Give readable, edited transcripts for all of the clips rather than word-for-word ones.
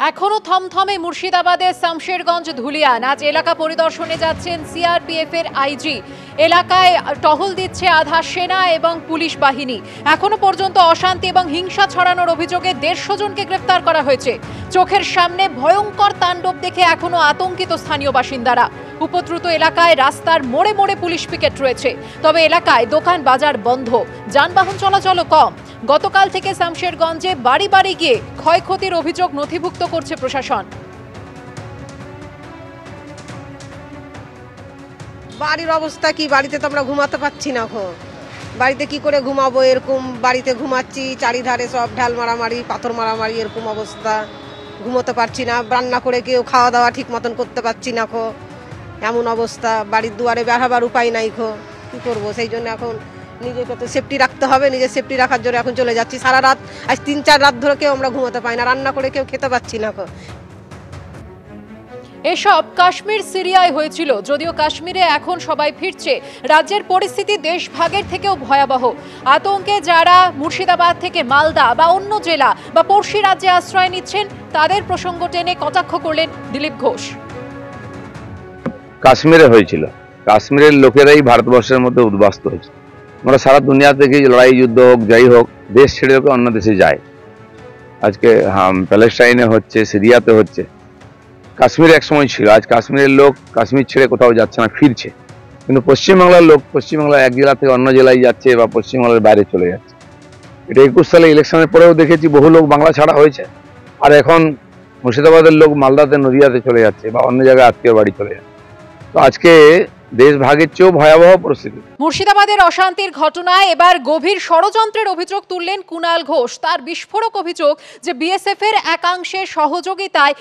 এখনো থমথমে মুর্শিদাবাদের শামশেরগঞ্জ ধুলিয়ান। আজ এলাকা পরিদর্শনে যাচ্ছেন সিআরপিএফ এর আইজি। এলাকায় টহল দিচ্ছে আধা সেনা এবং পুলিশ বাহিনী। এখনো পর্যন্ত অশান্তি এবং হিংসা ছড়ানোর অভিযোগে 150 জনকে গ্রেফতার করা হয়েছে। চোখের সামনে ভয়ঙ্কর তাণ্ডব দেখে এখনো আতঙ্কিত স্থানীয় বাসিন্দারা। উপদ্রুত এলাকায় রাস্তার মোড়ে মোড়ে পুলিশ পিকেট রয়েছে, তবে এলাকায় দোকান বাজার বন্ধ, যানবাহন চলাচলও কম। গতকাল থেকে শামশেরগঞ্জে বাড়ি বাড়ি গিয়ে ক্ষয়ক্ষতির অভিযোগ নথিভুক্ত করছে প্রশাসন। বাড়ির অবস্থা কি, বাড়িতে তো আমরা ঘুমাতে পারছি না। বাড়িতে কি করে ঘুমাবো, এরকম বাড়িতে ঘুমাচ্ছি, চারিধারে সব ঢাল মারামারি, পাথর মারামারি, এরকম অবস্থা। ঘুমোতে পারছি না, রান্না করে কেউ খাওয়া দাওয়া ঠিক মতন করতে পারছি না। এমন অবস্থা, বাড়ির দুয়ারে বেড়াবার উপায় নাই। কি করবো, সেই জন্য এখন নিজেকে তো সেফটি রাখতে হবে। নিজের সেফটি রাখার জন্য এখন চলে যাচ্ছি। সারা রাত, আজ 3-4 রাত ধরে কেউ আমরা ঘুমোতে পাই না, রান্না করে কেউ খেতে পাচ্ছি না। এসব কাশ্মীর সিরিয়ায় হয়েছিল, যদিও কাশ্মীরে এখন সবাই ফিরছে। রাজ্যের পরিস্থিতি দেশভাগের থেকেও ভয়াবহ। আতঙ্কে যারা মুর্শিদাবাদ থেকে মালদা বা অন্য জেলা বা পড়শি রাজ্যে আশ্রয় নিচ্ছেন, তাদের প্রসঙ্গ টেনে কটাক্ষ করলেন দিলীপ ঘোষ। কাশ্মীরে হয়েছিল, কাশ্মীরের লোকেরাই ভারতবর্ষের মধ্যে উদ্বাস্ত হয়েছে। আমরা সারা দুনিয়া থেকে লড়াই যুদ্ধ হোক যাই হোক, দেশ ছেড়ে অন্য দেশে যায়। আজকে প্যালেস্টাইনে হচ্ছে, সিরিয়াতে হচ্ছে, কাশ্মীরে এক সময় ছিল। আজ কাশ্মীরের লোক কাশ্মীর ছেড়ে কোথাও যাচ্ছে না, ফিরছে। কিন্তু পশ্চিমবাংলার লোক পশ্চিমবাংলার এক জেলা থেকে অন্য জেলায় যাচ্ছে বা পশ্চিমবাংলার বাইরে চলে যাচ্ছে। এটা 21 সালে ইলেকশনের পরেও দেখেছি, বহু লোক বাংলা ছাড়া হয়েছে। আর এখন মুর্শিদাবাদের লোক মালদাতে, নদিয়াতে চলে যাচ্ছে বা অন্য জায়গায় আত্মীয় বাড়ি চলে যাচ্ছে। তো আজকে দেশ ভাগের চেয়েও ভয়াবহ পরিস্থিতি। মুর্শিদাবাদের অশান্তির ঘটনায় এবার গভীর ষড়যন্ত্রের অভিযোগ তুললেন কুণাল ঘোষ। তার বিস্ফোরক অভিযোগ যে বিএসএফ এর একাংশের সহযোগিতায়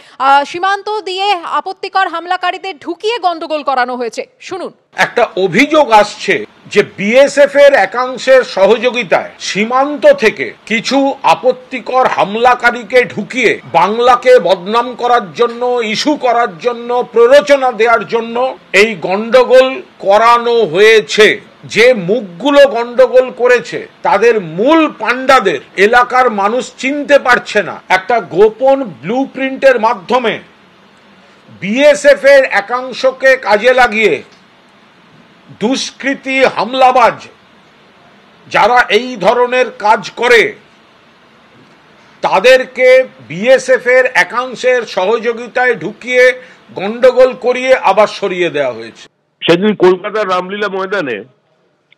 সীমান্ত দিয়ে আপত্তিকর হামলাকারীদের ঢুকিয়ে গন্ডগোল করানো হয়েছে। শুনুন। একটা অভিযোগ আসছে যে বিএসএফ এর একাংশের সহযোগিতায় সীমান্ত থেকে কিছু আপত্তিকর হামলাকারীকে ঢুকিয়ে বাংলাকে বদনাম করার জন্য, ইস্যু করার জন্য, প্ররোচনা দেওয়ার জন্য এই গন্ডগোল করানো হয়েছে। যে মুখগুলো গন্ডগোল করেছে তাদের মূল পান্ডাদের এলাকার মানুষ চিনতে পারছে না। একটা গোপন ব্লুপ্রিন্টের মাধ্যমে বিএসএফ এর একাংশকে কাজে লাগিয়ে দুষ্কৃতী হামলাবাজ যারা এই ধরনের কাজ করে তাদেরকে বিএসএফ এর একাংশের সহযোগিতায় ঢুকিয়ে গন্ডগোল করিয়ে আবার সরিয়ে দেওয়া হয়েছে। সেদিন কলকাতার রামলীলা ময়দানে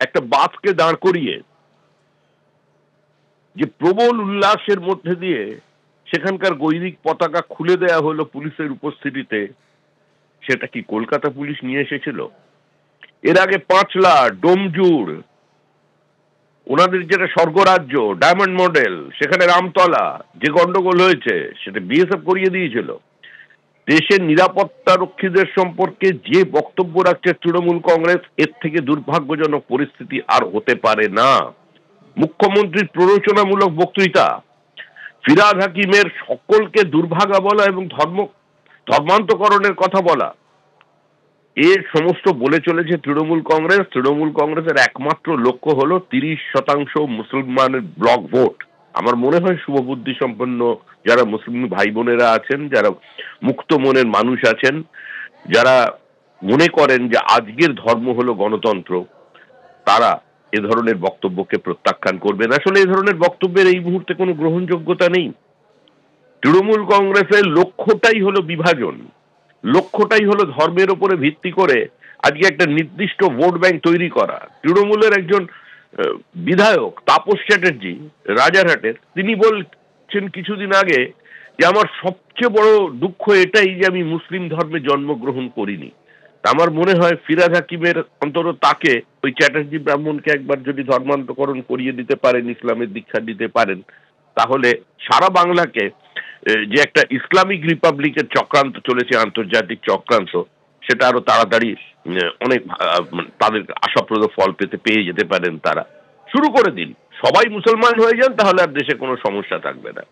একটা বাসকে দাঁড় করিয়ে যে প্রবল উল্লাসের মধ্যে দিয়ে সেখানকার গৈরিক পতাকা খুলে দেয়া হলো পুলিশের উপস্থিতিতে, সেটা কি কলকাতা পুলিশ নিয়ে এসেছিল? এর আগে পাঁচলা, ডোমজুড়, ওনাদের যেটা স্বর্গরাজ্য, ডায়মন্ড মডেল, সেখানে রামতলা যে গন্ডগোল হয়েছে সেটা বিএসএফ করিয়ে দিয়েছিল। দেশের নিরাপত্তা রক্ষীদের সম্পর্কে যে বক্তব্য রাখছে তৃণমূল কংগ্রেস, এর থেকে দুর্ভাগ্যজনক পরিস্থিতি আর হতে পারে না। মুখ্যমন্ত্রীর প্ররোচনামূলক বক্তৃতা, ফিরহাদ হাকিমের সকলকে দুর্ভাগা বলা এবং ধর্মান্তকরণের কথা বলা, এর সমস্ত বলে চলেছে তৃণমূল কংগ্রেস। তৃণমূল কংগ্রেসের একমাত্র লক্ষ্য হলো 30% মুসলমানের ব্লক ভোট। আমার মনে হয় শুভবুদ্ধি সম্পন্ন যারা মুসলিম ভাই বোনেরা আছেন, যারা মুক্ত মনের মানুষ আছেন, যারা মনে করেন যে আজকের ধর্ম হলো গণতন্ত্র, তারা এ ধরনের বক্তব্যকে প্রত্যাখ্যান করবেন। আসলে এই ধরনের বক্তব্যের এই মুহূর্তে কোনো গ্রহণযোগ্যতা নেই। তৃণমূল কংগ্রেসের লক্ষ্যটাই হলো বিভাজন, লক্ষ্যটাই হলো ধর্মের উপরে ভিত্তি করে আজকে একটা নির্দিষ্ট ভোট ব্যাংক তৈরি করা। তৃণমূলের একজন বিধায়ক তাপস চ্যাটার্জি রাজারহাটের, তিনি বলছেন কিছুদিন আগে যে আমার সবচেয়ে বড় দুঃখ এটাই যে আমি মুসলিম ধর্মে জন্মগ্রহণ করিনি। আমার মনে হয় ফিরহাদ হাকিমের অন্তত তাকে, ওই চ্যাটার্জি ব্রাহ্মণকে একবার যদি ধর্মান্তকরণ করিয়ে দিতে পারেন, ইসলামের দীক্ষা দিতে পারেন, তাহলে সারা বাংলাকে যে একটা ইসলামিক রিপাবলিকের চক্রান্ত চলেছে, আন্তর্জাতিক চক্রান্ত, সেটা আরো তাড়াতাড়ি অনেক তাদের আশাপ্রদ ফল পেয়ে যেতে পারেন। তারা শুরু করে দিন, সবাই মুসলমান হয়ে যান, তাহলে আর দেশে কোনো সমস্যা থাকবে না।